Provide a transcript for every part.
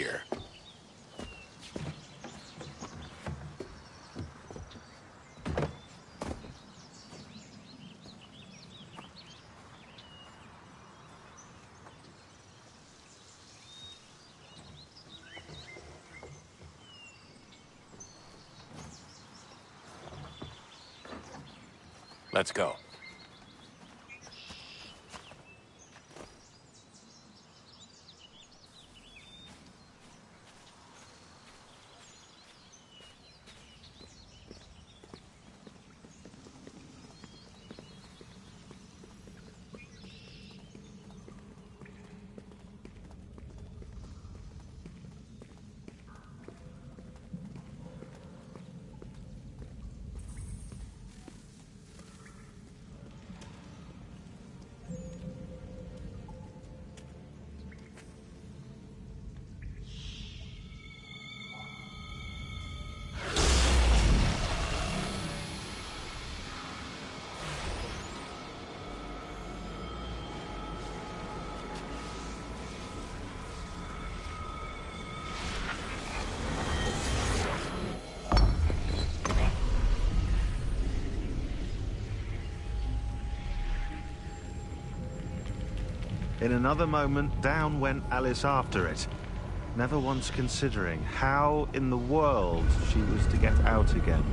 here. Let's go. In another moment, down went Alice after it, never once considering how in the world she was to get out again.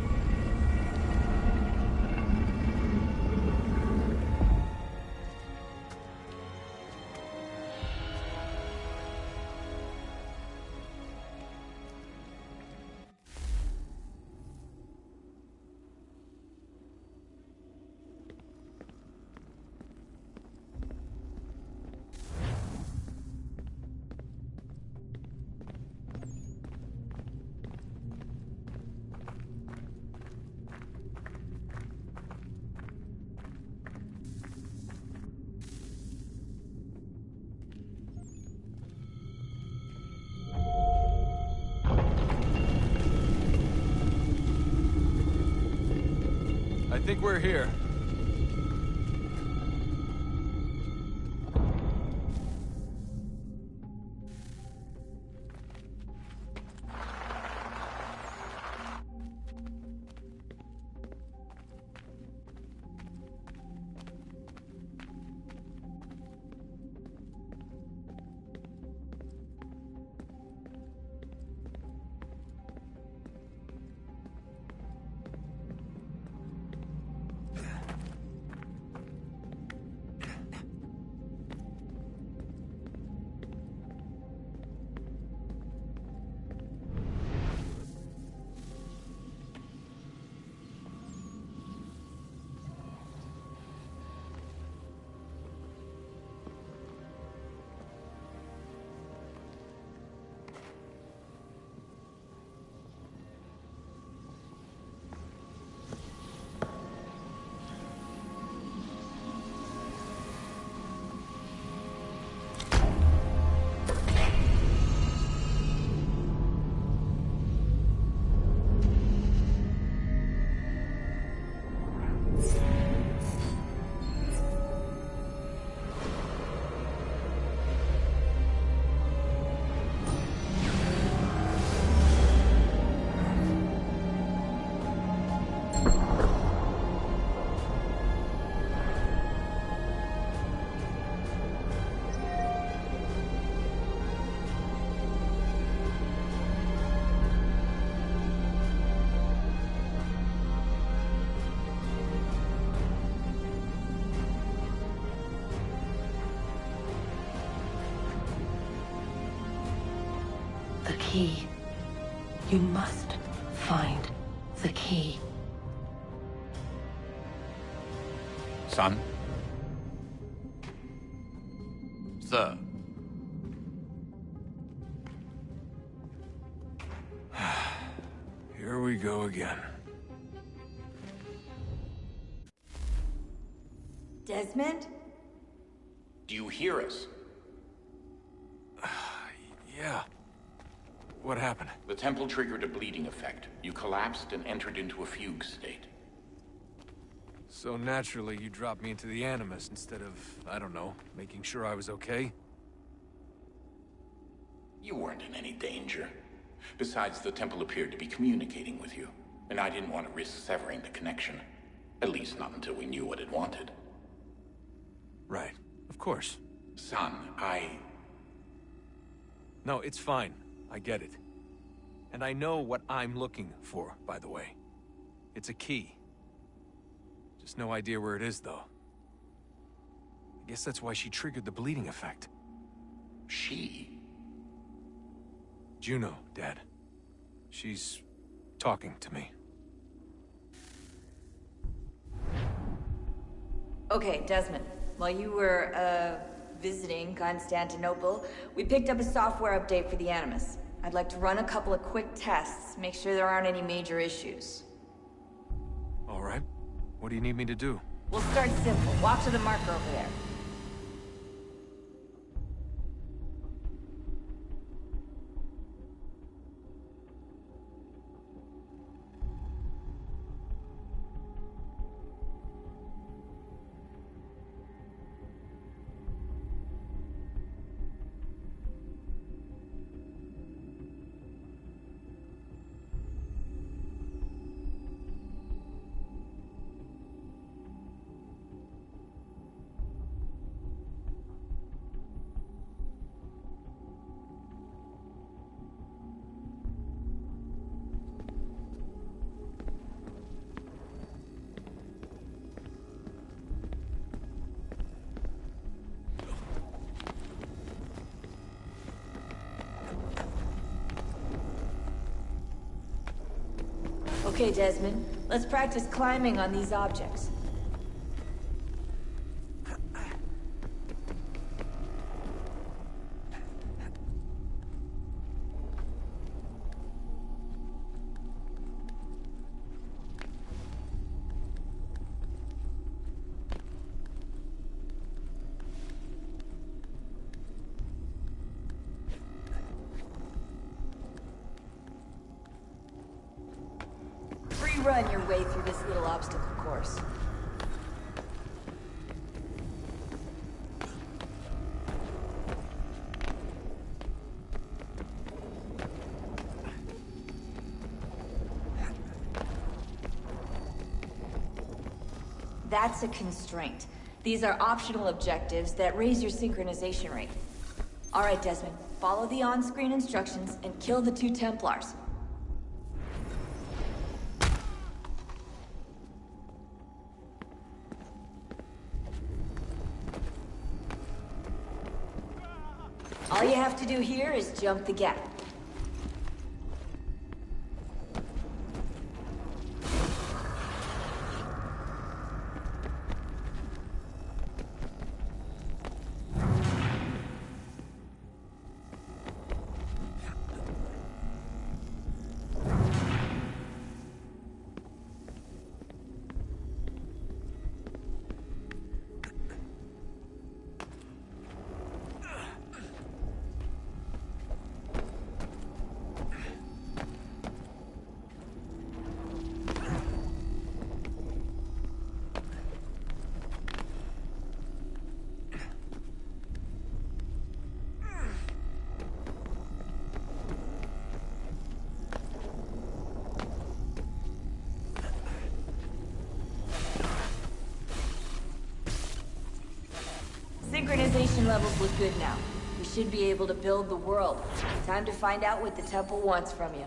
I think we're here. The key. You must find the key. Son? Sir. Here we go again. Desmond? Do you hear us? Yeah. What happened? The temple triggered a bleeding effect. You collapsed and entered into a fugue state. So naturally, you dropped me into the Animus instead of, I don't know, making sure I was okay? You weren't in any danger. Besides, the temple appeared to be communicating with you, and I didn't want to risk severing the connection. At least not until we knew what it wanted. Right. Of course. Son, No, it's fine. I get it. And I know what I'm looking for, by the way. It's a key. Just no idea where it is, though. I guess that's why she triggered the bleeding effect. She? Juno, Dad. She's talking to me. Okay, Desmond. While you were, visiting Constantinople, we picked up a software update for the Animus. I'd like to run a couple of quick tests, make sure there aren't any major issues. All right. What do you need me to do? We'll start simple. Walk to the marker over there. Okay, Desmond. Let's practice climbing on these objects. Run your way through this little obstacle course. That's a constraint. These are optional objectives that raise your synchronization rate. All right, Desmond. Follow the on-screen instructions and kill the 2 Templars. All you have to do here is jump the gap. Synchronization levels look good now. We should be able to build the world. Time to find out what the temple wants from you.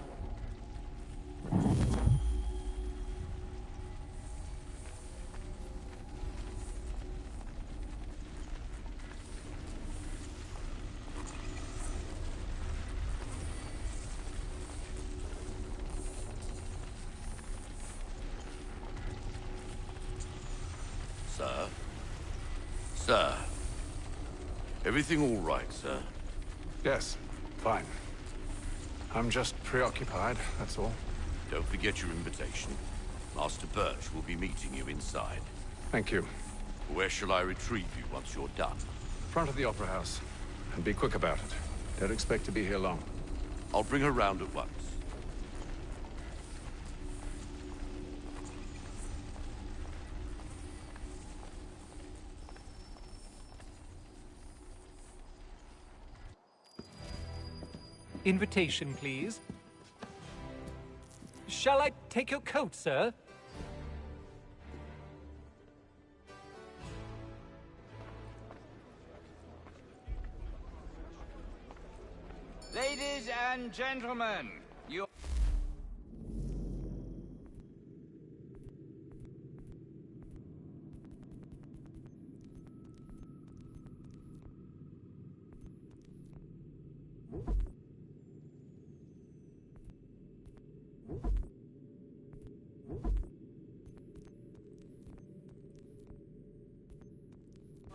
Sir? Sir? Everything all right, sir? Yes, fine. I'm just preoccupied, that's all. Don't forget your invitation. Master Birch will be meeting you inside. Thank you. Where shall I retrieve you once you're done? Front of the Opera House. And be quick about it. Don't expect to be here long. I'll bring her round at once. Invitation, please. Shall I take your coat, sir? Ladies and gentlemen, you...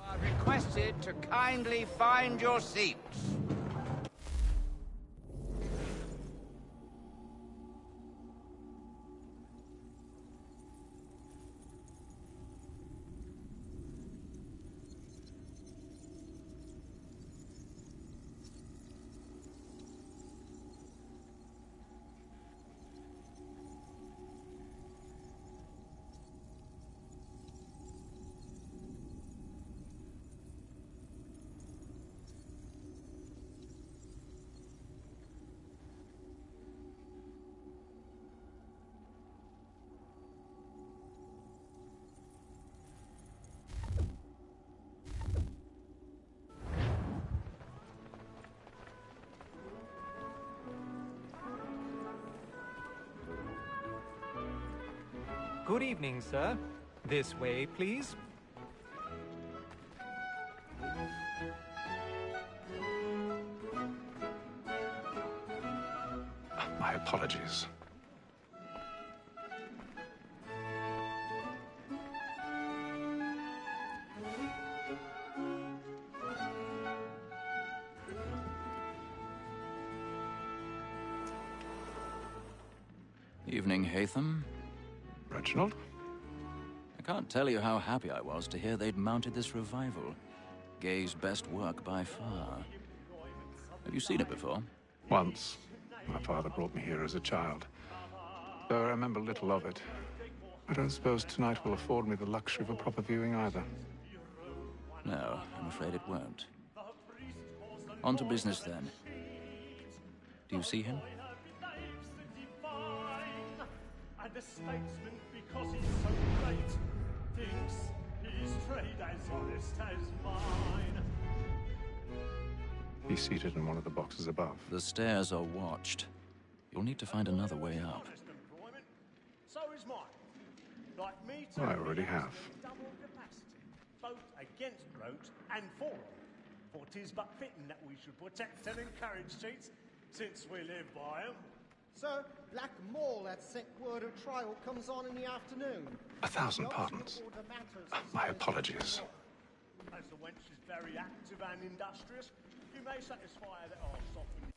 are requested to kindly find your seats. Good evening, sir. This way, please. My apologies. Evening, Hatham. Reginald? I can't tell you how happy I was to hear they'd mounted this revival. Gay's best work by far. Have you seen it before? Once. My father brought me here as a child. Though I remember little of it. I don't suppose tonight will afford me the luxury of a proper viewing either. No, I'm afraid it won't. On to business then. Do you see him? And a statesman, because he's so great, thinks his trade as honest as mine. He's seated in one of the boxes above. The stairs are watched. You'll need to find another way up. Honest employment, so is mine. Like me too. I already have. Double capacity, both against roach and for 'em. For 'tis but fitting that we should protect and encourage cheats, since we live by 'em. Sir, Black Mall at set word of trial comes on in the afternoon. 1,000 pardons. My apologies. As the wench is very active and industrious, you may satisfy her that I'll soften.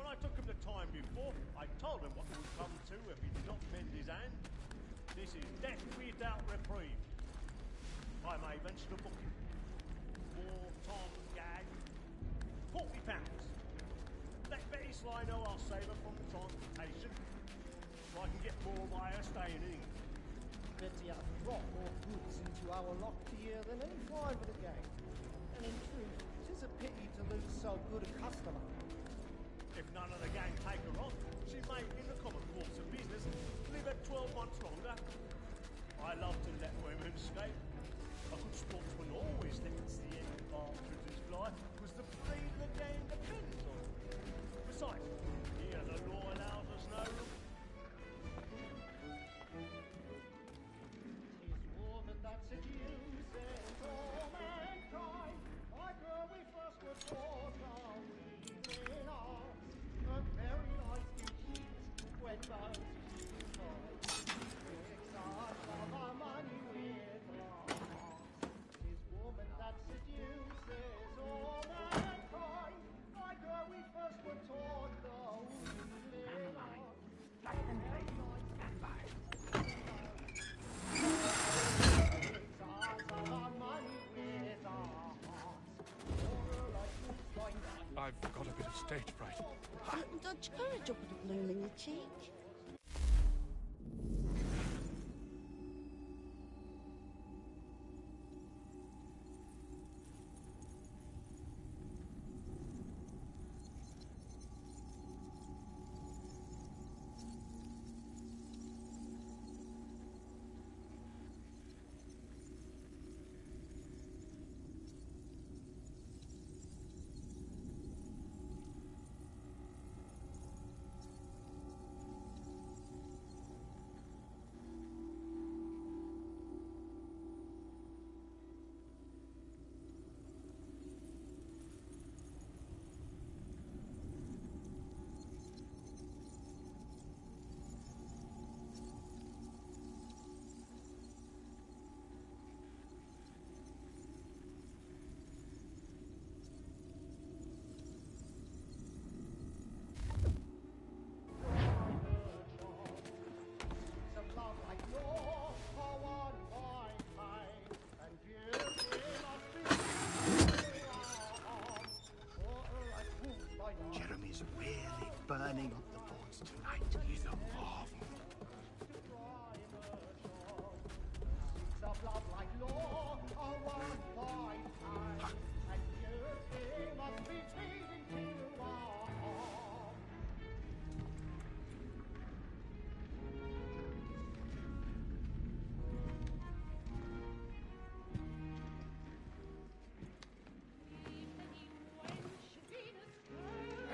I took him the time before, I told him what would come to if he did not mend his hand. This is death without reprieve. I may venture to book him. War, Tom, gag. £40. Let Betty Sly know I'll save her from the transportation, so I can get more by her staying in. Betty has brought more goods into our locked here than any fine for the gang. And in truth, it is a pity to lose so good a customer. If none of the gang take her on, she may, in the common course of business, live at 12 months longer. I love to let women escape. A good sportsman always lets the end partridges fly, because the breed of the game depends on it. Besides, here the law allows us no room. Tis woman that seduces all mankind. My girl, we first were taught our weaving arts. A very nice she is when both she fight. Takes us of our money with our hearts. Tis woman that seduces all mankind. My girl, we first were taught the weaving arts. A very nice stand by. I've got a bit of stage fright. Dodge courage up with a bloom in your cheek. Jeremy's really burning up the boards tonight. He's a marvel. Of love like law, a one fine time, and beauty must be pleasing to all.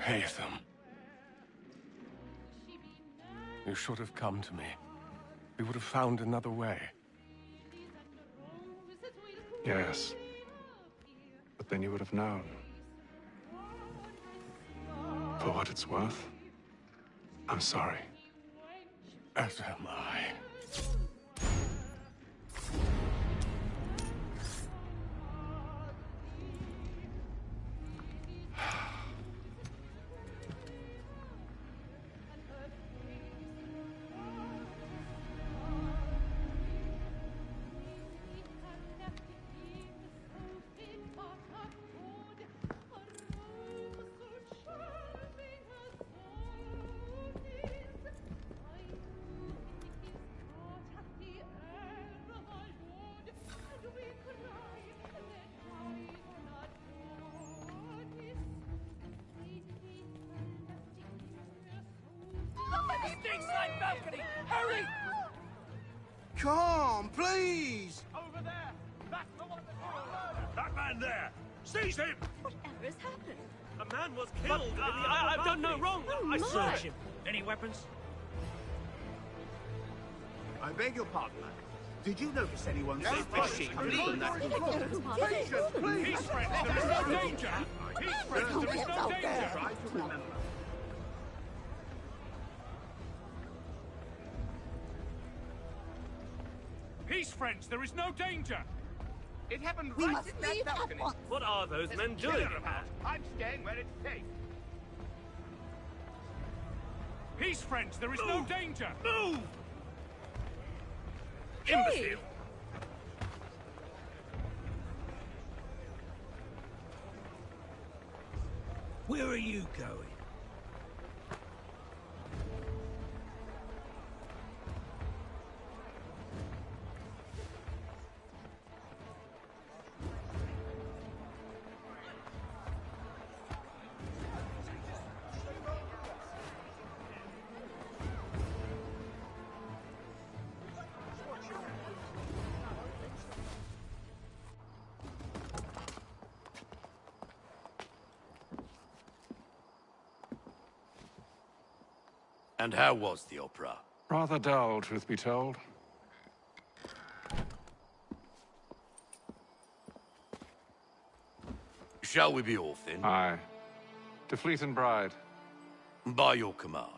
Haytham. You should have come to me. We would have found another way. Yes. But then you would have known. For what it's worth, I'm sorry. As am I. Side balcony! Hurry! Come on, please! Over there! That's the one That man there! Seize him! Whatever has happened? A man was killed in the I've done no wrong! Oh, I my. searched him. Any weapons? I beg your pardon, man. Did you notice anyone fishing from that? Patience, please! Peace, friends, there is no danger! Peace, friends, there is no danger! Try to remember. Peace, friends, there is no danger! It happened We right must in that leave at balcony. once. What are those men doing? I'm staying where it's safe. Peace, friends. There is no danger. Move! Imbecile! Where are you going? And how was the opera? Rather dull, truth be told. Shall we be off then? Aye. To Fleet and Bride. By your command.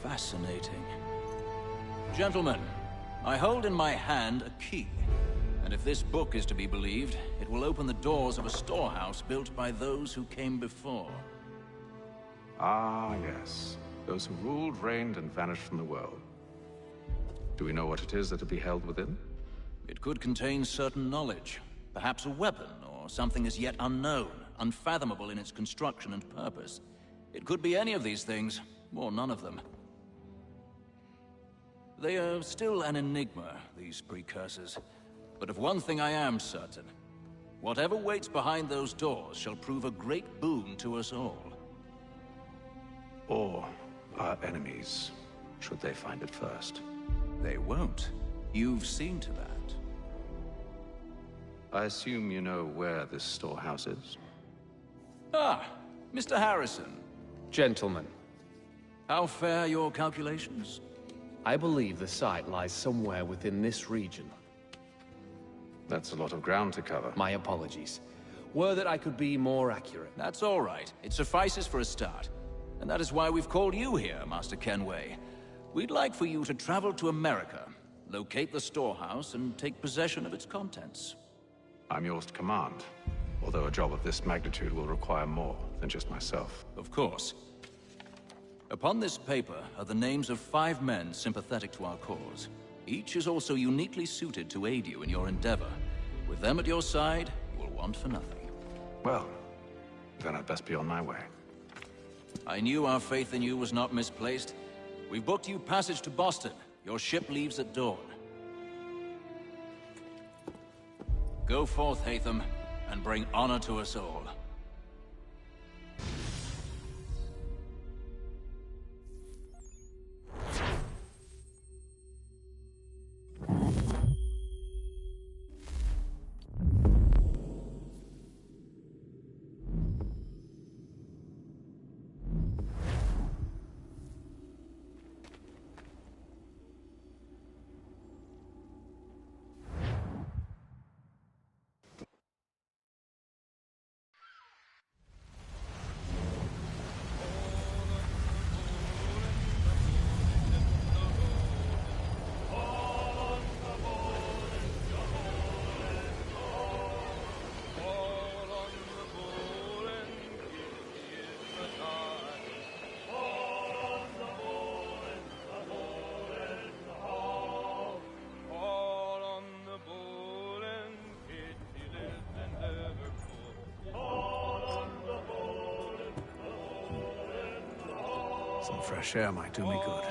Fascinating. Gentlemen, I hold in my hand a key. And if this book is to be believed, it will open the doors of a storehouse built by those who came before. Ah, yes. Those who ruled, reigned, and vanished from the world. Do we know what it is that will be held within? It could contain certain knowledge. Perhaps a weapon, or something as yet unknown, unfathomable in its construction and purpose. It could be any of these things, or none of them. They are still an enigma, these precursors. But of one thing I am certain. Whatever waits behind those doors shall prove a great boon to us all. Or our enemies, should they find it first. They won't. You've seen to that. I assume you know where this storehouse is? Ah, Mr. Harrison. Gentlemen. How fare your calculations? I believe the site lies somewhere within this region. That's a lot of ground to cover. My apologies. Were that I could be more accurate. That's all right. It suffices for a start. And that is why we've called you here, Master Kenway. We'd like for you to travel to America, locate the storehouse, and take possession of its contents. I'm yours to command, although a job of this magnitude will require more than just myself. Of course. Upon this paper are the names of 5 men sympathetic to our cause. Each is also uniquely suited to aid you in your endeavor. With them at your side, you will want for nothing. Well, then I'd best be on my way. I knew our faith in you was not misplaced. We've booked you passage to Boston. Your ship leaves at dawn. Go forth, Hatham, and bring honor to us all. Some fresh air might do me good.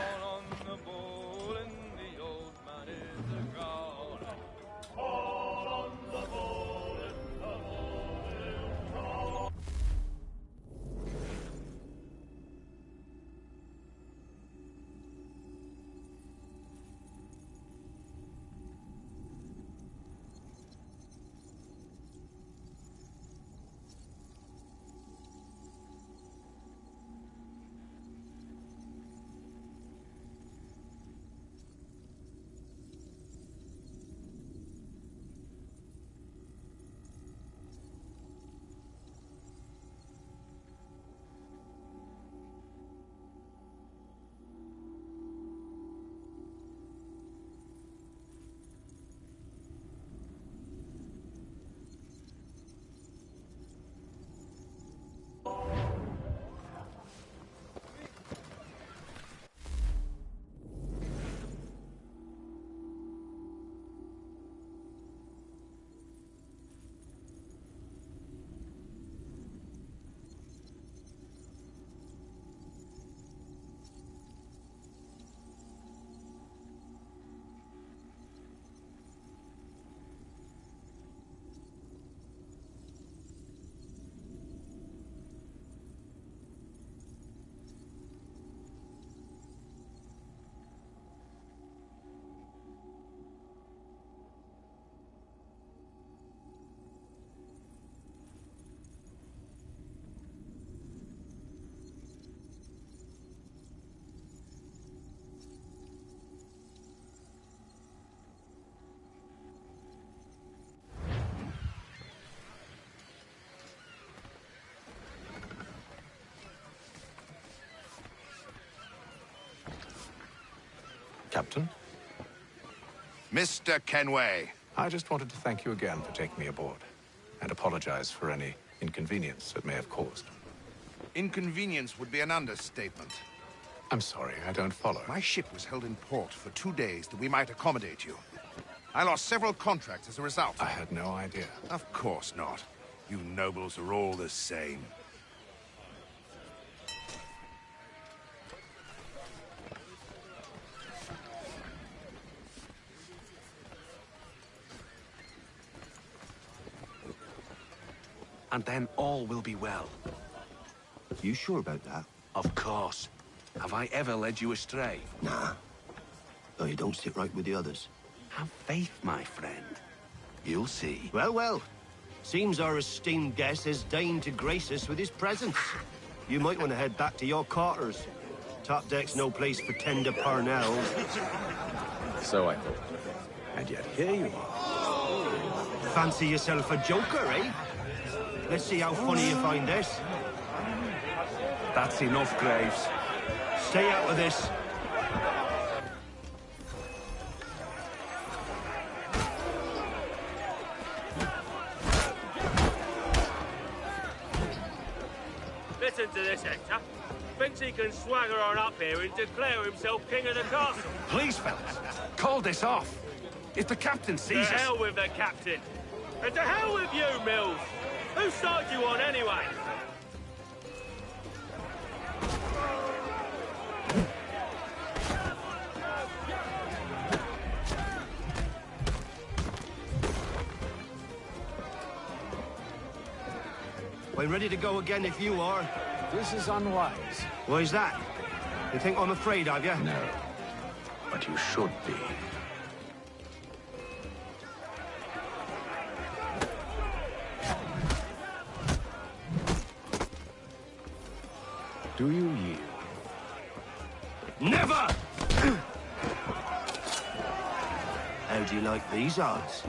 Captain? Mr. Kenway. I just wanted to thank you again for taking me aboard, and apologize for any inconvenience it may have caused. Inconvenience would be an understatement. I'm sorry, I don't follow. My ship was held in port for 2 days that we might accommodate you. I lost several contracts as a result. I had no idea. Of course not. You nobles are all the same. And then all will be well. You sure about that? Of course. Have I ever led you astray? Nah. Though you don't sit right with the others. Have faith, my friend. You'll see. Well, well. Seems our esteemed guest has deigned to grace us with his presence. You might want to head back to your quarters. Top deck's no place for tender parnells. So I thought. And yet here you are. Fancy yourself a joker, eh? Let's see how funny you find this. That's enough, Graves. Stay out of this. Listen to this, Hector. Thinks he can swagger on up here and declare himself king of the castle. Please, fellas, call this off. If the captain sees us... To hell with the captain. And to hell with you, Mills. Whose side you on, anyway? We're ready to go again if you are. This is unwise. Why's that? You think I'm afraid of you? No. But you should be. Do you yield? Never! How do you like these odds?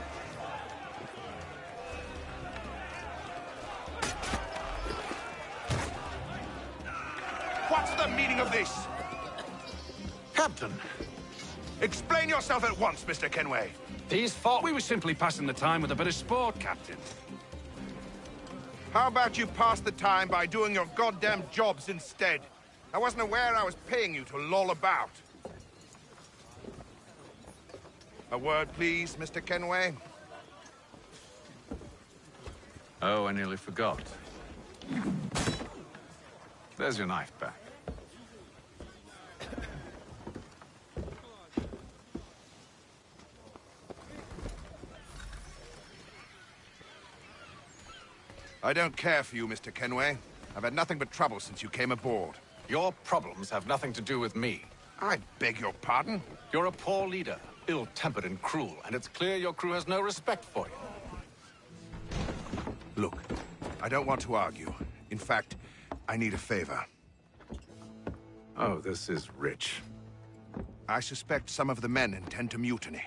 What's the meaning of this? Captain! Explain yourself at once, Mr. Kenway. These thought we were simply passing the time with a bit of sport, Captain. How about you pass the time by doing your goddamn jobs instead? I wasn't aware I was paying you to loll about. A word, please, Mr. Kenway. Oh, I nearly forgot. There's your knife back. I don't care for you, Mr. Kenway. I've had nothing but trouble since you came aboard. Your problems have nothing to do with me. I beg your pardon? You're a poor leader, ill-tempered and cruel, and it's clear your crew has no respect for you. Look, I don't want to argue. In fact, I need a favor. Oh, this is rich. I suspect some of the men intend to mutiny.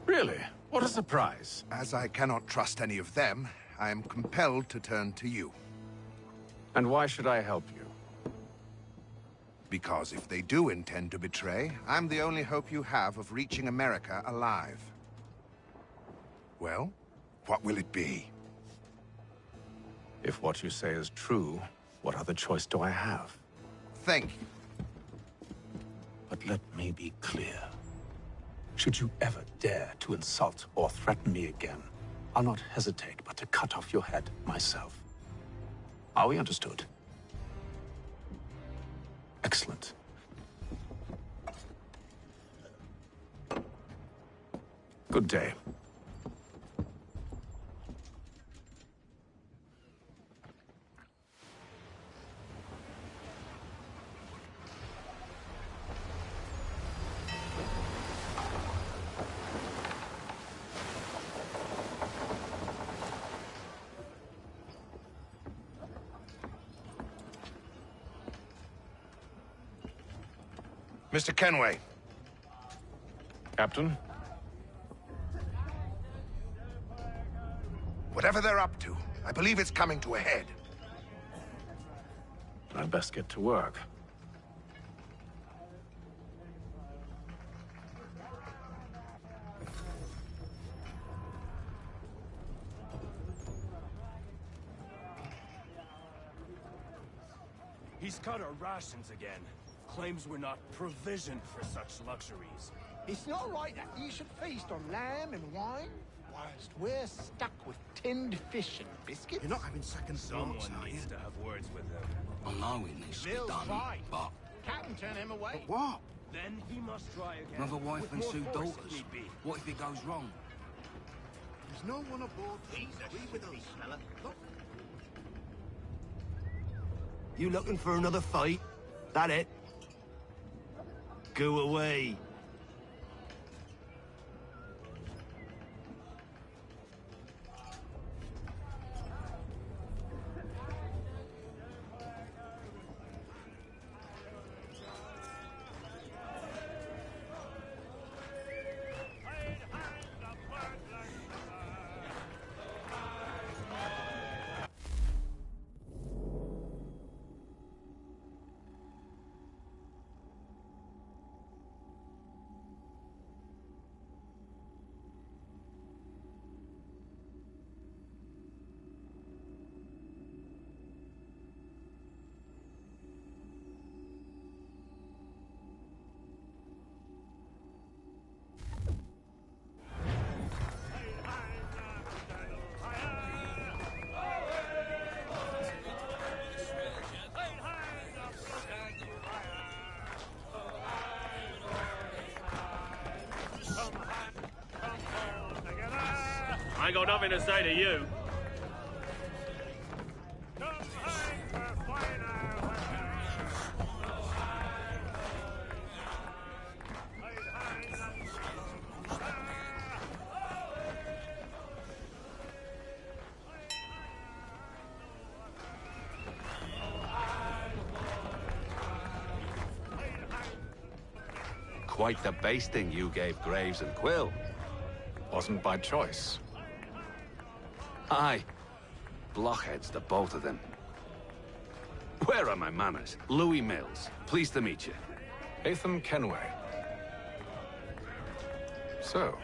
Really? What a surprise. As I cannot trust any of them, I am compelled to turn to you. And why should I help you? Because if they do intend to betray, I'm the only hope you have of reaching America alive. Well, what will it be? If what you say is true, what other choice do I have? Thank you. But let me be clear. Should you ever dare to insult or threaten me again, I'll not hesitate but to cut off your head myself. Are we understood? Excellent. Good day. Mr. Kenway. Captain? Whatever they're up to, I believe it's coming to a head. I'd best get to work. He's cut our rations again. Claims we're not provisioned for such luxuries. It's not right that you should feast on lamb and wine, whilst we're stuck with tinned fish and biscuits. You're not having second Someone thoughts, are you? needs to have words with them. I know it needs to be Bill's done, right. but... Captain turn him away. But what? Then he must try again. Another wife with and more 2 force if daughters. need be. What if it goes wrong? There's no one aboard. He's a with us, fella. Look. You looking for another fight? That it? Go away. I ain't got nothing to say to you. Quite the basting you gave Graves and Quill. Wasn't by choice. Aye. Blockheads, the both of them. Where are my manners? Louis Mills. Pleased to meet you. Hatham Kenway. So,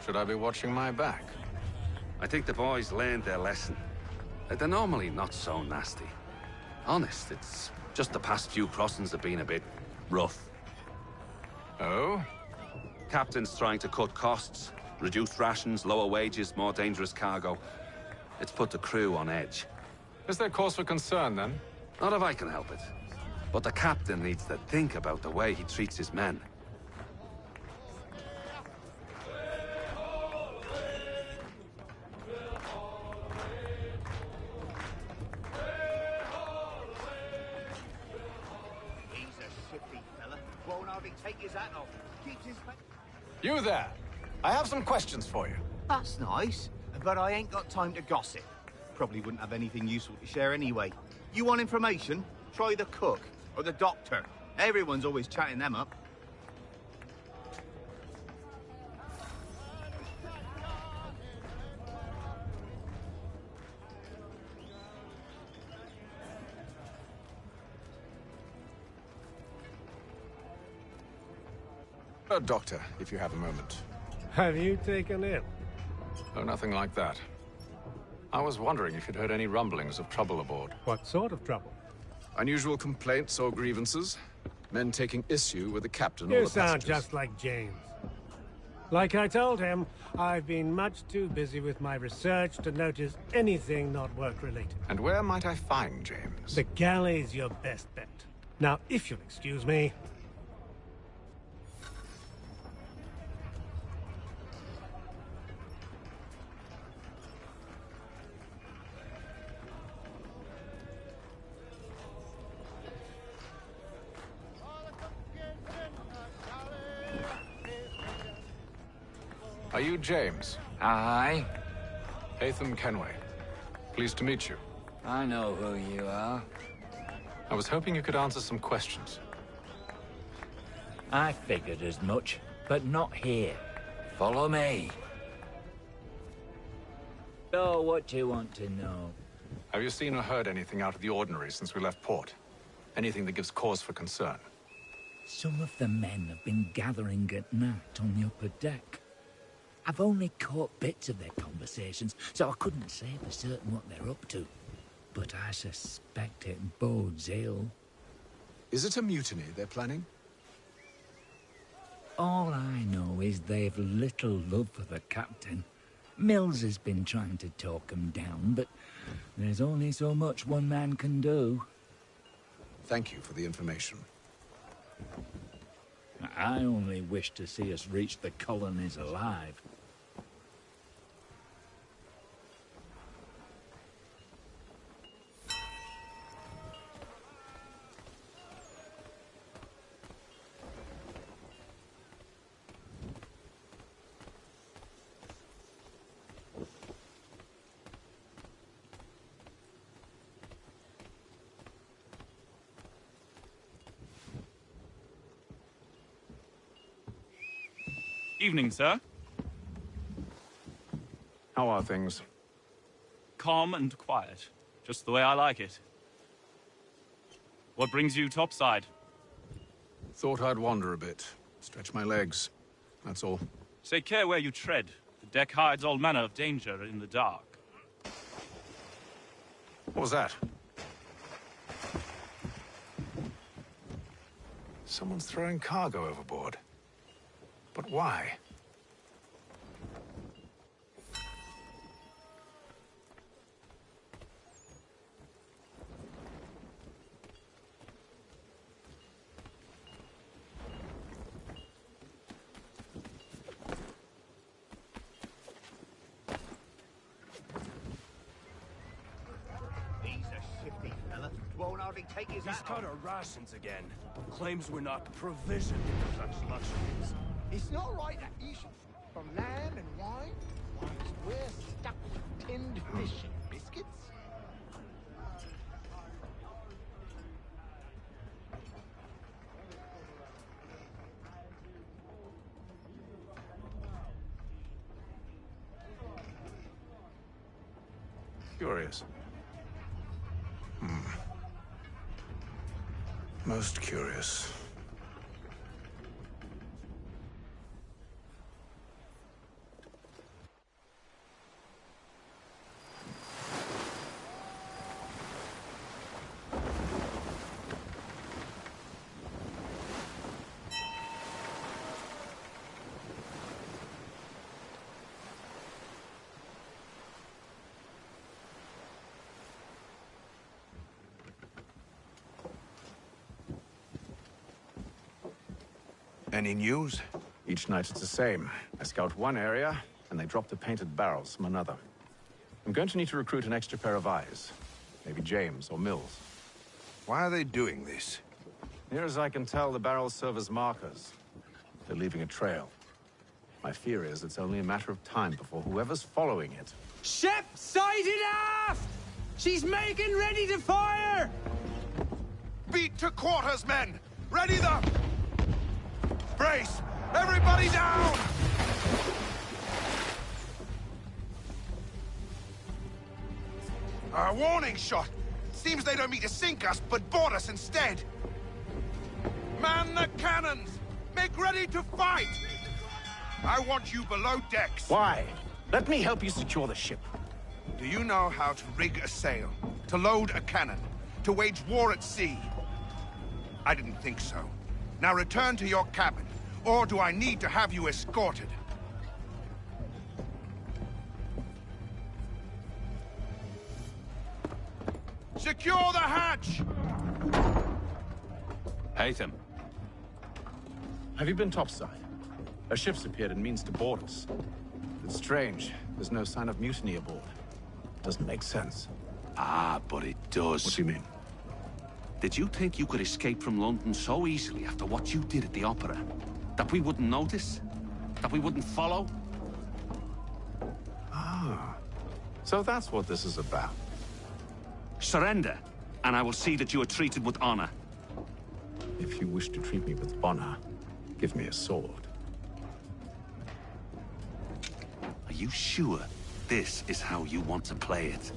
should I be watching my back? I think the boys learned their lesson. They're normally not so nasty. Honest, it's just the past few crossings have been a bit rough. Oh? Captain's trying to cut costs. Reduced rations, lower wages, more dangerous cargo. It's put the crew on edge. Is there cause for concern, then? Not if I can help it. But the captain needs to think about the way he treats his men. He's a shifty fella. Won't hardly take his hat off. Keeps his... You there! I have some questions for you. That's nice, but I ain't got time to gossip. Probably wouldn't have anything useful to share anyway. You want information? Try the cook or the doctor. Everyone's always chatting them up. Doctor, if you have a moment. Have you taken ill? Oh, nothing like that. I was wondering if you'd heard any rumblings of trouble aboard. What sort of trouble? Unusual complaints or grievances? Men taking issue with the captain or You the sound passengers? just like James. Like I told him, I've been much too busy with my research to notice anything not work-related. And where might I find James? The galley's your best bet. Now, if you'll excuse me... Are you James? Aye. Hatham Kenway. Pleased to meet you. I know who you are. I was hoping you could answer some questions. I figured as much, but not here. Follow me. So, what do you want to know? Have you seen or heard anything out of the ordinary since we left port? Anything that gives cause for concern? Some of the men have been gathering at night on the upper deck. I've only caught bits of their conversations, so I couldn't say for certain what they're up to. But I suspect it bodes ill. Is it a mutiny they're planning? All I know is they've little love for the captain. Mills has been trying to talk 'em down, but there's only so much one man can do. Thank you for the information. I only wish to see us reach the colonies alive. Evening, sir. How are things? Calm and quiet. Just the way I like it. What brings you topside? Thought I'd wander a bit. Stretch my legs. That's all. Take care where you tread. The deck hides all manner of danger in the dark. What was that? Someone's throwing cargo overboard. But why? He's a shifty fella. Won't hardly take his He's hat cut off. our rations again. Claims we're not provisioned for such luxuries. It's not right that you should from land and wine, whilst we're stuck with tinned fish and biscuits. Curious. Most curious. Any news? Each night it's the same. I scout one area, and they drop the painted barrels from another. I'm going to need to recruit an extra pair of eyes. Maybe James or Mills. Why are they doing this? Near as I can tell, the barrels serve as markers. They're leaving a trail. My fear is it's only a matter of time before whoever's following it... Ship sighted aft! She's making ready to fire! Beat to quarters, men! Ready them! Brace! Everybody down! A warning shot! Seems they don't mean to sink us, but board us instead! Man the cannons! Make ready to fight! I want you below decks. Why? Let me help you secure the ship. Do you know how to rig a sail? To load a cannon? To wage war at sea? I didn't think so. Now return to your cabin, or do I need to have you escorted? Secure the hatch! Haytham. Have you been topside? A ship's appeared and means to board us. It's strange. There's no sign of mutiny aboard. Doesn't make sense. Ah, but it does. What do you mean? Did you think you could escape from London so easily after what you did at the opera? That we wouldn't notice? That we wouldn't follow? Ah. So that's what this is about. Surrender, and I will see that you are treated with honor. If you wish to treat me with honor, give me a sword. Are you sure this is how you want to play it?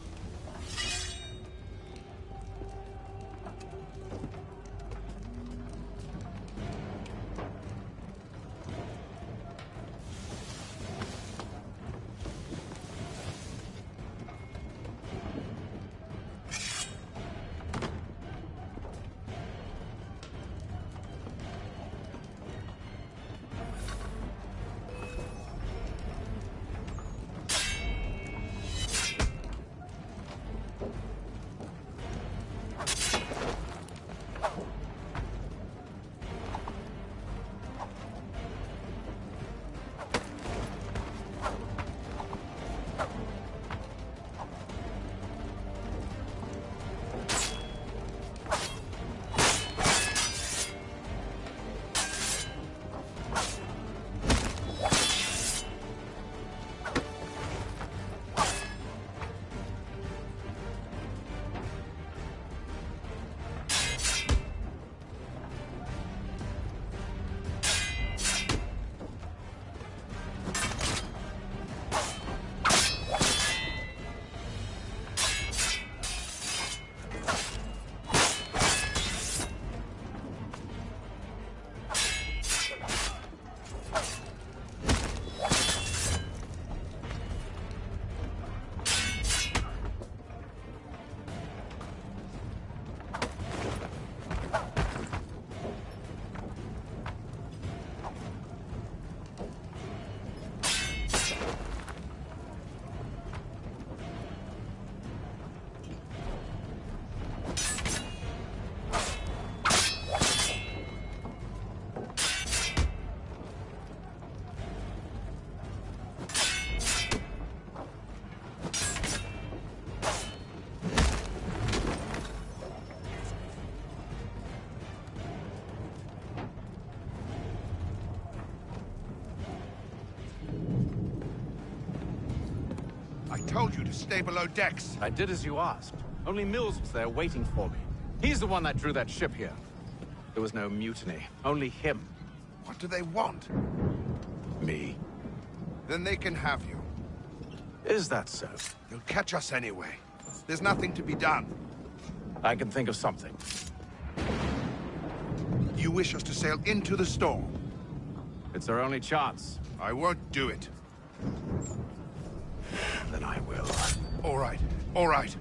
told you to stay below decks. I did as you asked. Only Mills was there waiting for me. He's the one that drew that ship here. There was no mutiny, only him. What do they want? Me. Then they can have you. Is that so? They'll catch us anyway. There's nothing to be done. I can think of something. You wish us to sail into the storm? It's our only chance. I won't do it. Then I will. All right, all right.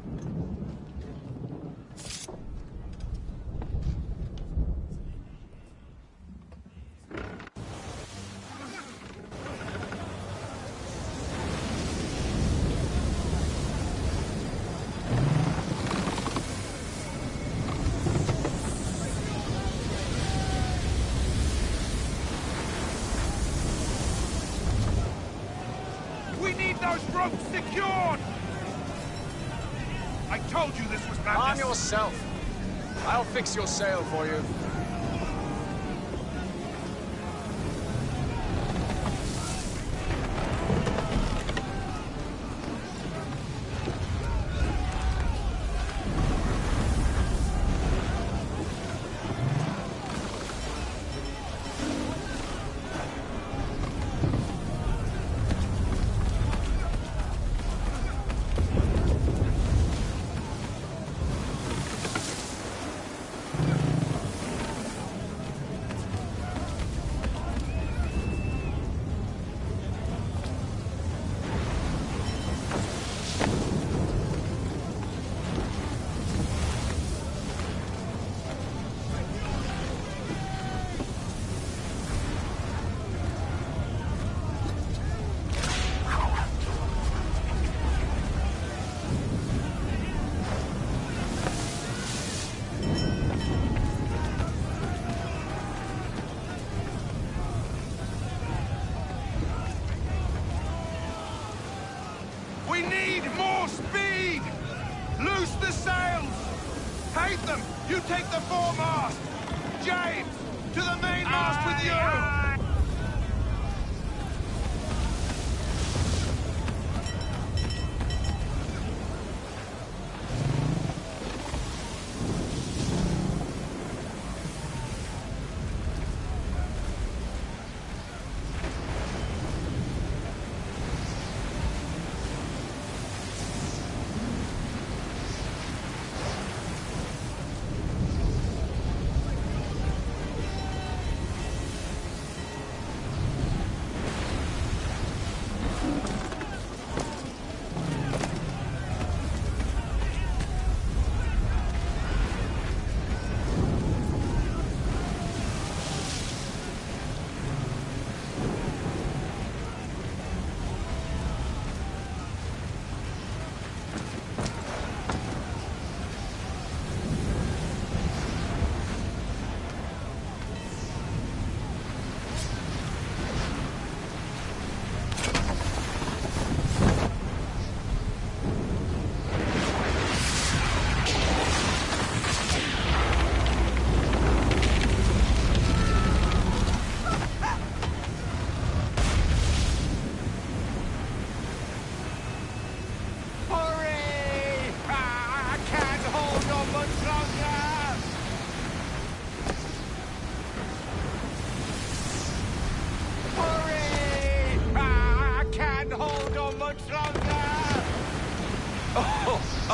We need those ropes secured! I told you this was madness. Arm yourself. I'll fix your sail for you. We need more speed! Loose the sails! Hatham, you take the foremast! James, to the mainmast with you!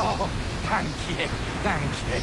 Oh, thank you, thank you.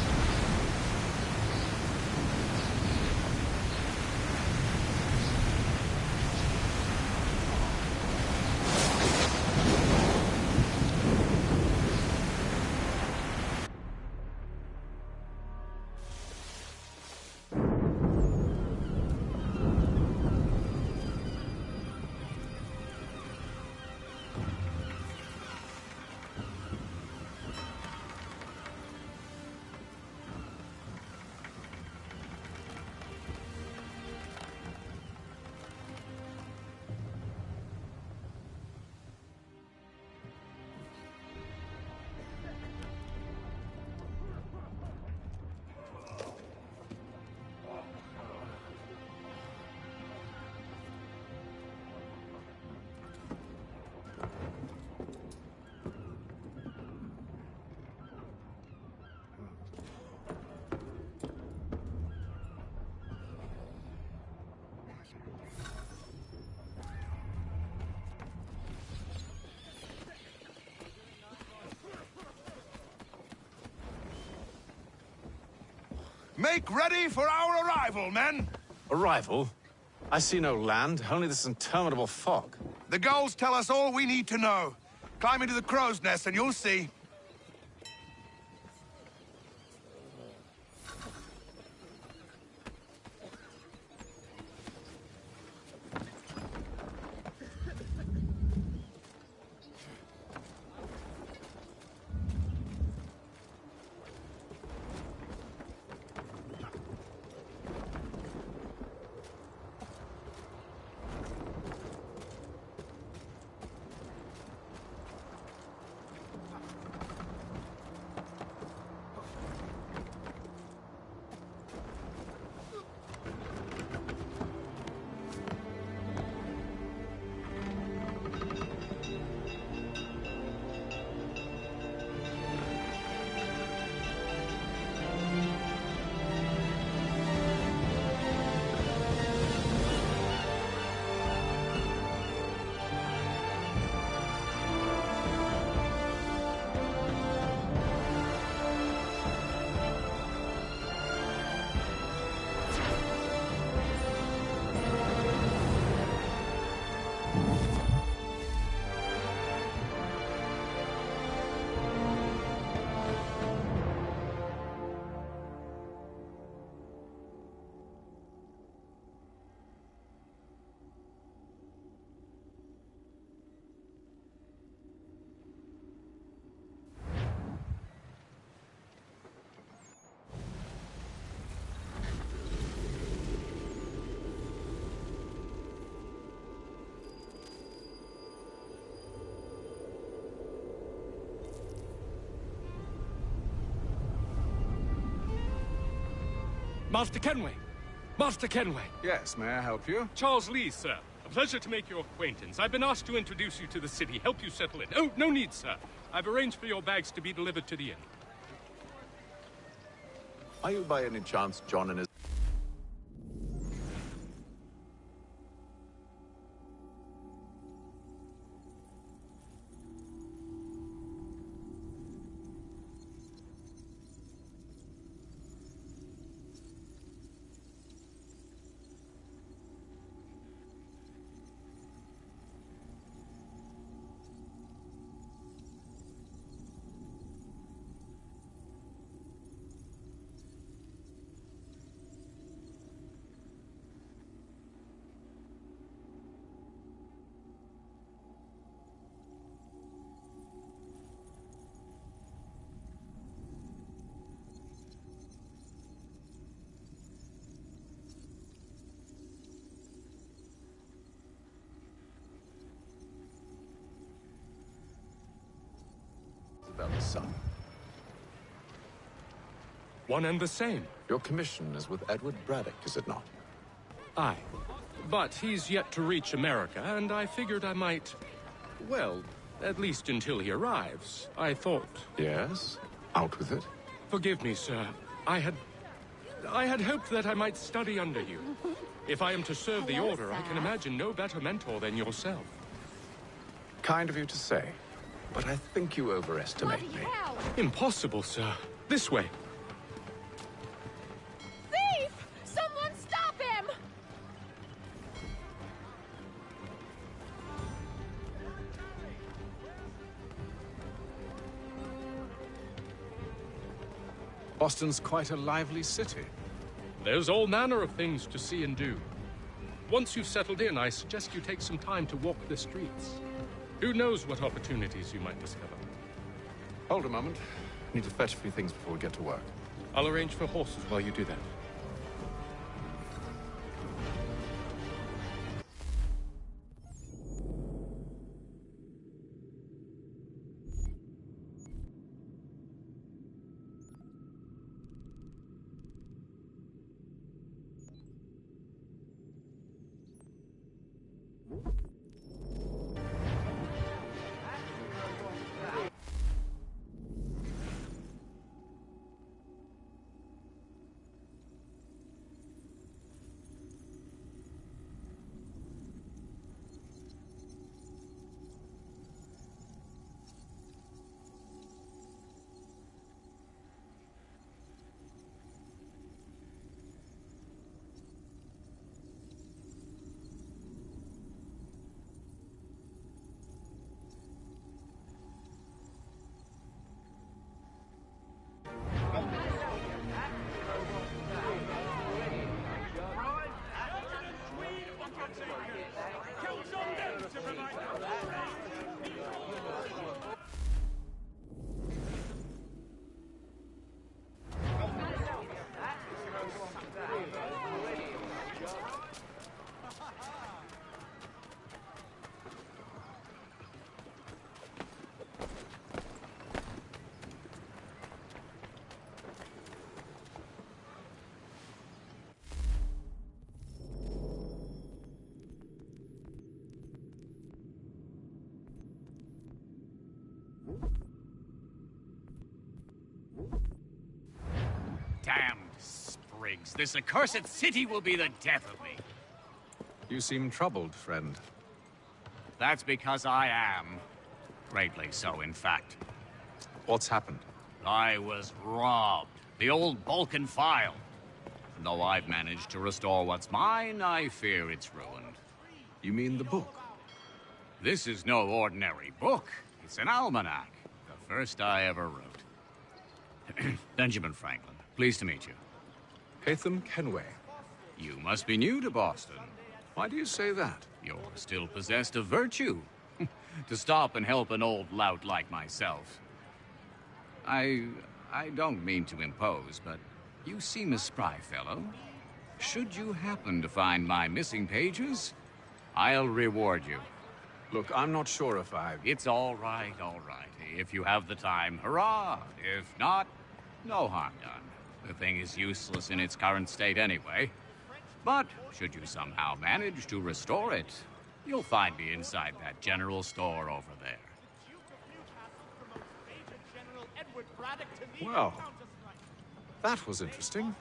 Make ready for our arrival, men! Arrival? I see no land, only this interminable fog. The gulls tell us all we need to know. Climb into the crow's nest and you'll see. Master Kenway! Master Kenway! Yes, may I help you? Charles Lee, sir. A pleasure to make your acquaintance. I've been asked to introduce you to the city, help you settle in. Oh, no need, sir. I've arranged for your bags to be delivered to the inn. Are you by any chance John and his... about the son? One and the same. Your commission is with Edward Braddock, is it not? Aye. But he's yet to reach America, and I figured I might... Well, at least until he arrives. I thought... Yes? Out with it. Forgive me, sir. I had hoped that I might study under you. If I am to serve the Order, I can imagine no better mentor than yourself. Kind of you to say, but I think you overestimate me. Impossible, sir. This way. Thief! Someone stop him! Boston's quite a lively city. There's all manner of things to see and do. Once you've settled in, I suggest you take some time to walk the streets. Who knows what opportunities you might discover. Hold a moment. I need to fetch a few things before we get to work. I'll arrange for horses while you do that. Damned sprigs. This accursed city will be the death of me. You seem troubled, friend. That's because I am. Greatly so, in fact. What's happened? I was robbed. The old Balkan file. And though I've managed to restore what's mine, I fear it's ruined. You mean the book? This is no ordinary book. It's an almanac. The first I ever wrote. Benjamin Franklin, pleased to meet you. Hatham Kenway. You must be new to Boston. Why do you say that? You're still possessed of virtue. To stop and help an old lout like myself. I don't mean to impose, but you seem a spry fellow. Should you happen to find my missing pages, I'll reward you. Look, I'm not sure if I... It's all right, all right. If you have the time, hurrah! If not, no harm done. The thing is useless in its current state anyway. But should you somehow manage to restore it, you'll find me inside that general store over there. Well, that was interesting.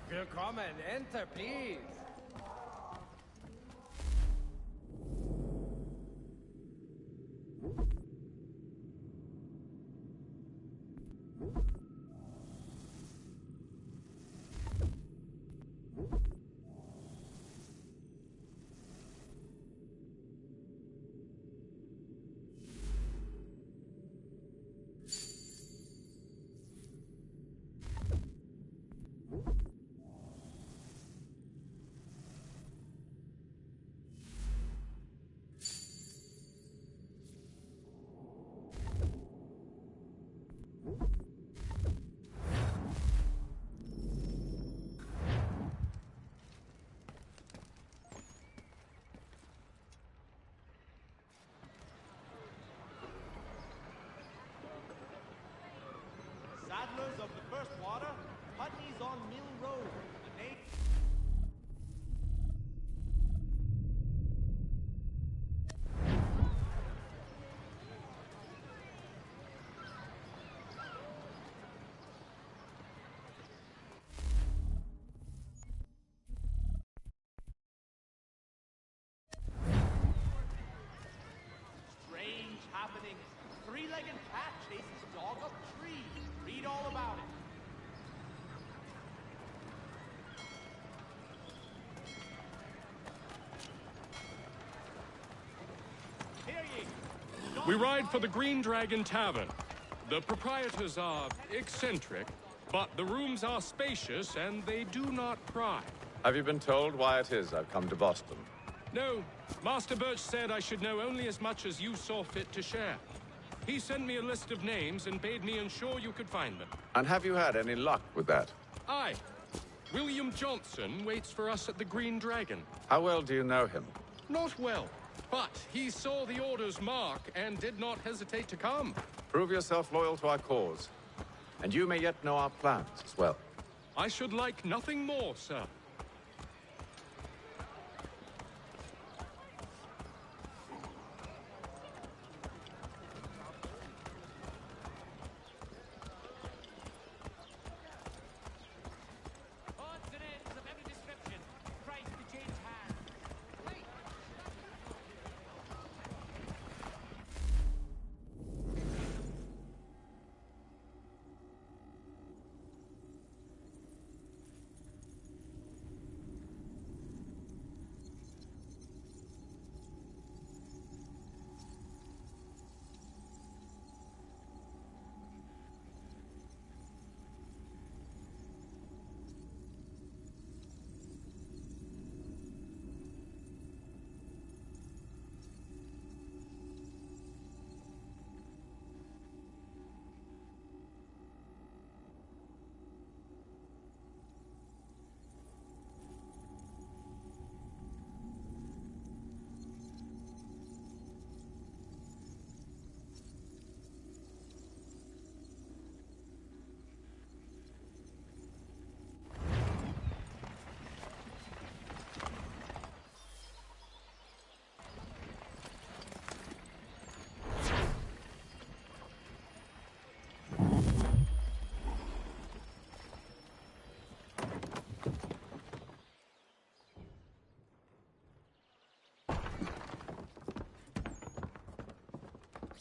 Willkommen, enter, please. of the first water, Putney's on Mill Road. The name... Strange happenings. Three-legged cat chases dog up tree. Read all about it. We ride for the Green Dragon Tavern. The proprietors are eccentric, but the rooms are spacious and they do not pry. Have you been told why it is I've come to Boston? No, Master Birch said I should know only as much as you saw fit to share. He sent me a list of names and bade me ensure you could find them. And have you had any luck with that? Aye. William Johnson waits for us at the Green Dragon. How well do you know him? Not well, but he saw the order's mark and did not hesitate to come. Prove yourself loyal to our cause. And you may yet know our plans as well. I should like nothing more, sir.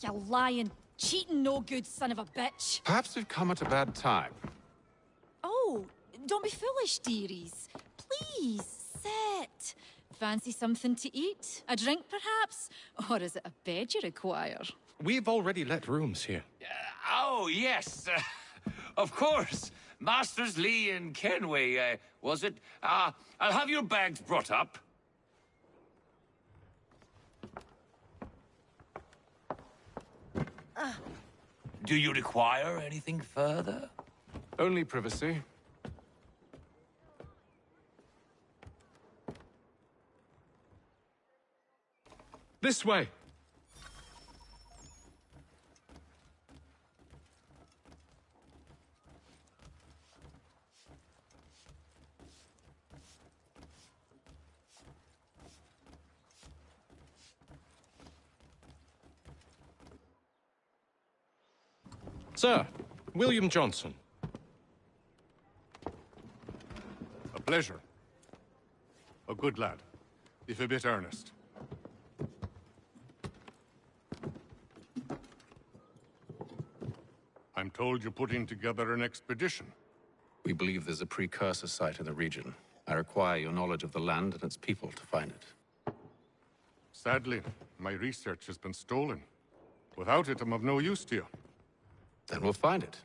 You lying, cheating, no good son of a bitch. Perhaps we've come at a bad time. Oh, don't be foolish, dearies. Please, sit. Fancy something to eat? A drink, perhaps? Or is it a bed you require? We've already let rooms here. Oh, yes. Of course. Masters Lee and Kenway, was it? I'll have your bags brought up. Do you require anything further? Only privacy. This way. Sir, William Johnson. A pleasure. A good lad, if a bit earnest. I'm told you're putting together an expedition. We believe there's a precursor site in the region. I require your knowledge of the land and its people to find it. Sadly, my research has been stolen. Without it, I'm of no use to you. Then we'll find it.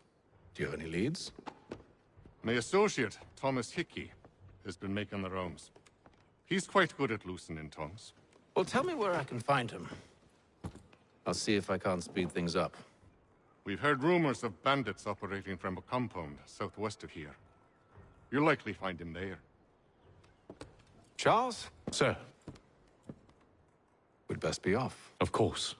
Do you have any leads? My associate, Thomas Hickey, has been making the rounds. He's quite good at loosening tongues. Well, tell me where I can find him. I'll see if I can't speed things up. We've heard rumors of bandits operating from a compound southwest of here. You'll likely find him there. Charles? Sir. We'd best be off. Of course.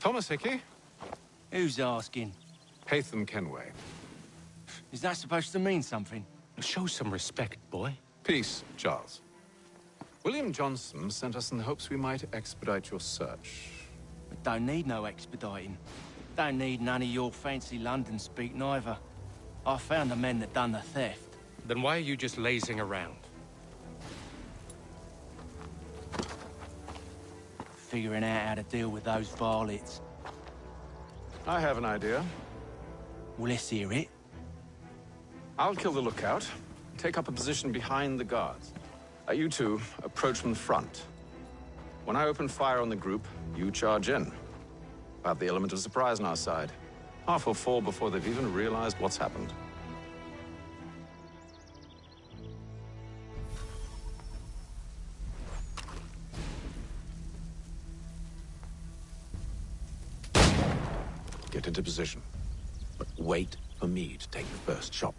Thomas Hickey? Who's asking? Haytham Kenway. Is that supposed to mean something? Show some respect, boy. Peace, Charles. William Johnson sent us in the hopes we might expedite your search. I don't need no expediting. Don't need none of your fancy London speak neither. I found the men that done the theft. Then why are you just lazing around? Figuring out how to deal with those varlets. I have an idea. Well, let's hear it. I'll kill the lookout, take up a position behind the guards. You two approach from the front. When I open fire on the group, you charge in. I have the element of surprise on our side. Half will fall before they've even realized what's happened. Get into position, but wait for me to take the first shot.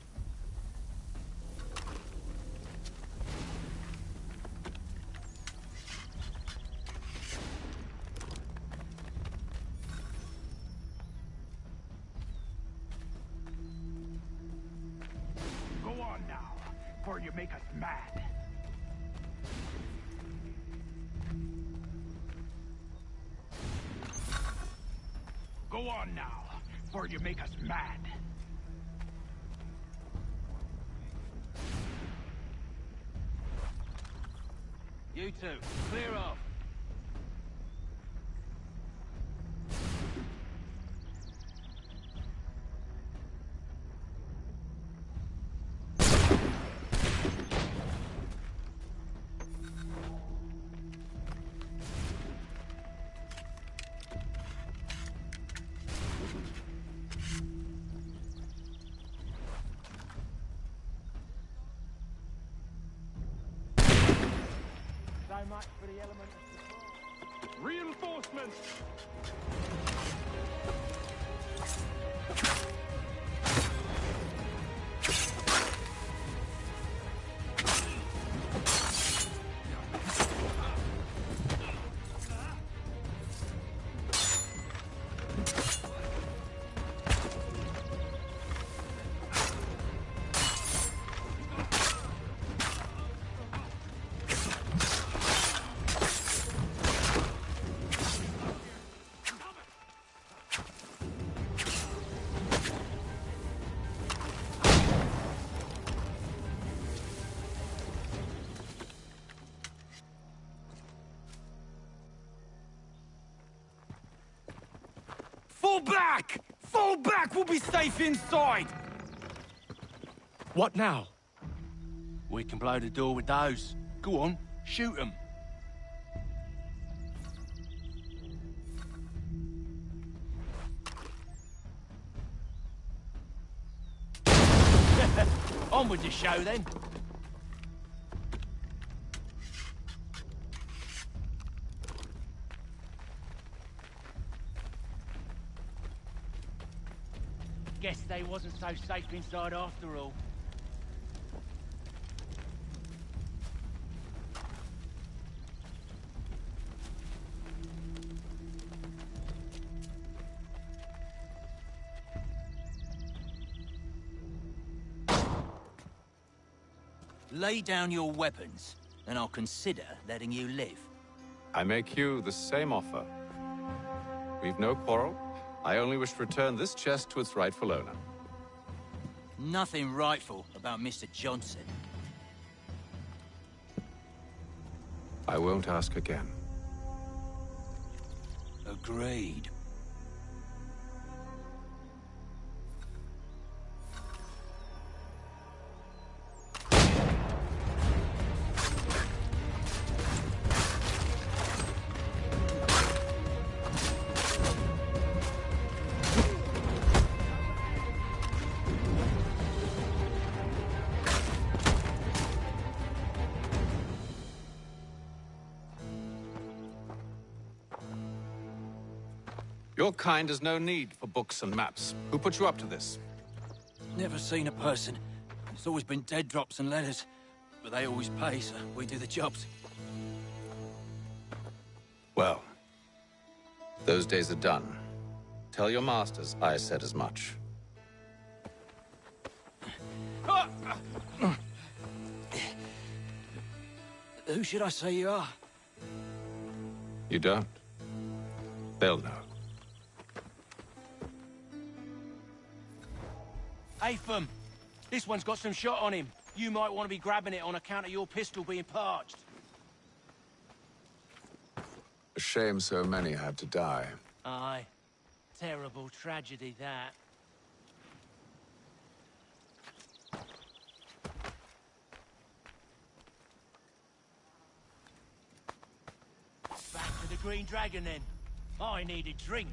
Go on now, before you make us mad. Go on now, before you make us mad. You two, clear off. So much for the element of surprise. Reinforcements! Fall back! Fall back! We'll be safe inside! What now? We can blow the door with those. Go on, shoot them. On with the show, then. Guess they wasn't so safe inside after all. Lay down your weapons, and I'll consider letting you live. I make you the same offer. We've no quarrel. I only wish to return this chest to its rightful owner. Nothing rightful about Mr. Johnson. I won't ask again. Agreed. Your kind has no need for books and maps. Who put you up to this? Never seen a person. It's always been dead drops and letters. But they always pay, so we do the jobs. Well, those days are done. Tell your masters I said as much. Who should I say you are? You don't. They'll know. Atham, this one's got some shot on him. You might want to be grabbing it on account of your pistol being parched. A shame so many had to die. Aye. Terrible tragedy, that. Back to the Green Dragon, then. I need a drink.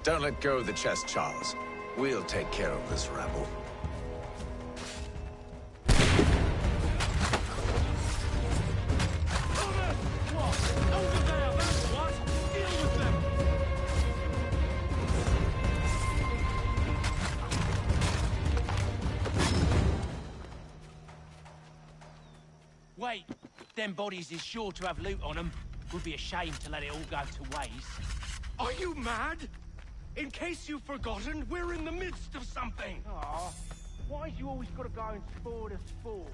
Don't let go of the chest, Charles. We'll take care of this rabble. Wait, them bodies is sure to have loot on them. Would be a shame to let it all go to waste. Are you mad? In case you've forgotten, we're in the midst of something. Aw, why's you always gotta go and spoil the sport?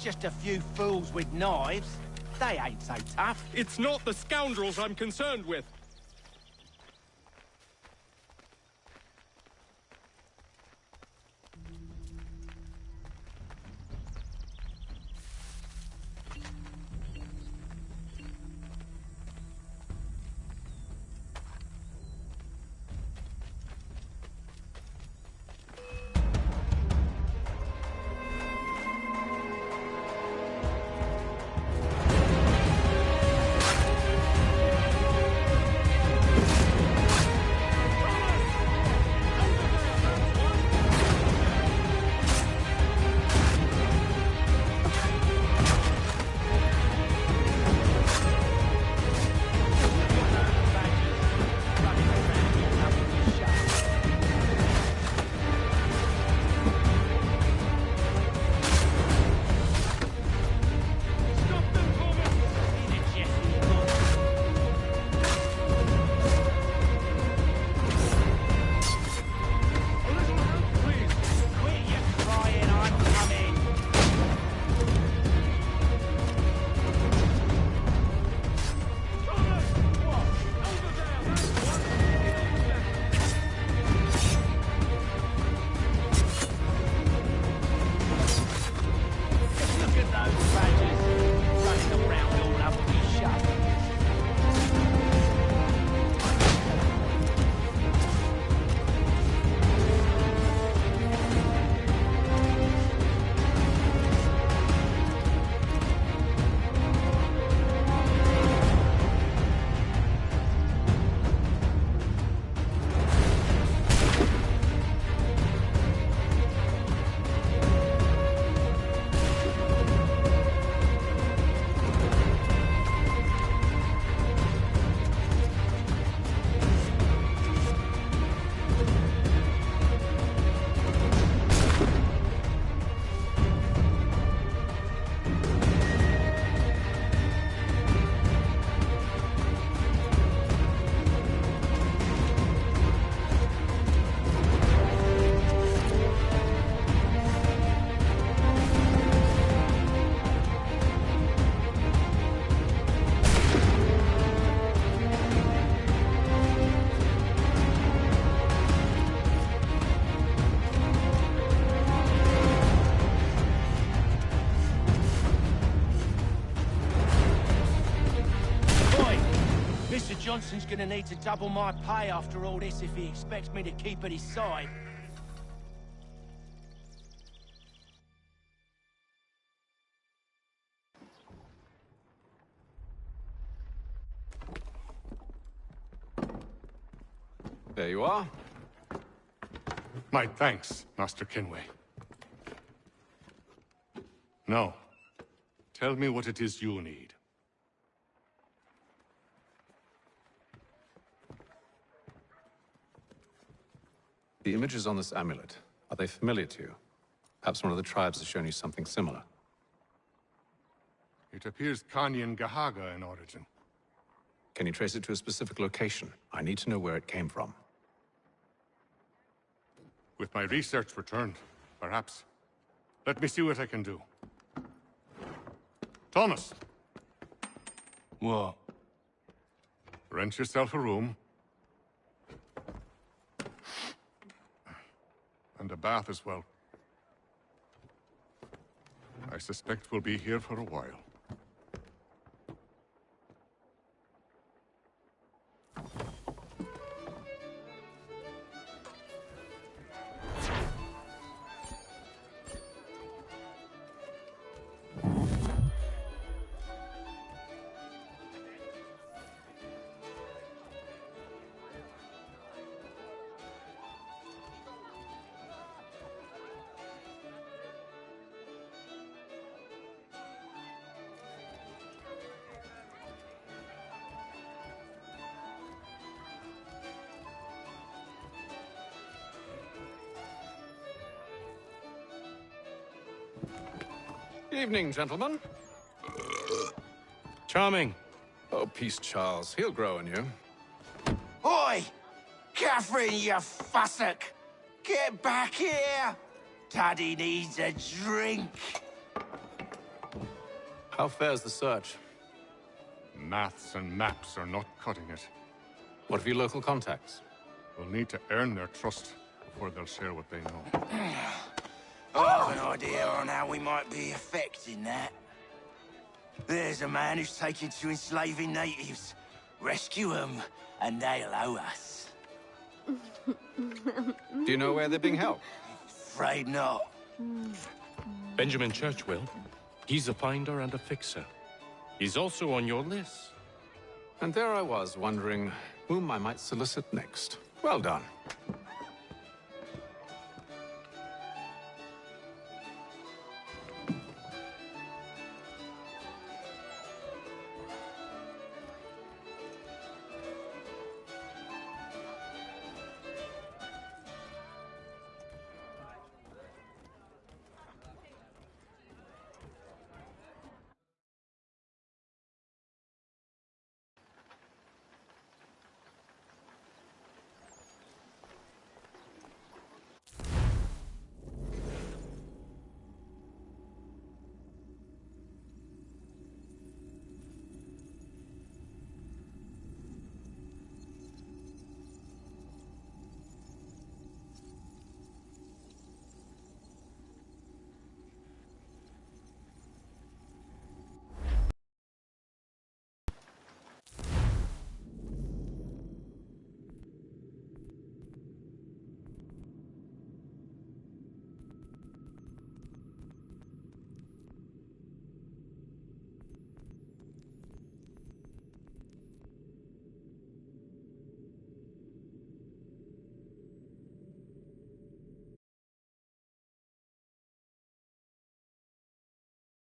Just a few fools with knives. They ain't so tough. It's not the scoundrels I'm concerned with. gonna need to double my pay after all this if he expects me to keep at his side. There you are. My thanks, Master Kenway. Now, tell me what it is you need. The images on this amulet, are they familiar to you? Perhaps one of the tribes has shown you something similar. It appears Kanyan Gahaga in origin. Can you trace it to a specific location? I need to know where it came from. With my research returned, perhaps. Let me see what I can do. Thomas! What? Rent yourself a room. And a bath as well. I suspect we'll be here for a while. Evening, gentlemen. Charming. Oh, peace, Charles. He'll grow on you. Oi! Catherine, you fussock! Get back here! Daddy needs a drink. How fares the search? Maths and maps are not cutting it. What of your local contacts? We'll need to earn their trust before they'll share what they know. I've an idea on how we might be affecting that. There's a man who's taken to enslaving natives. Rescue them, and they'll owe us. Do you know where they're being held? Afraid not. Benjamin Churchwill. He's a finder and a fixer. He's also on your list. And there I was, wondering whom I might solicit next. Well done.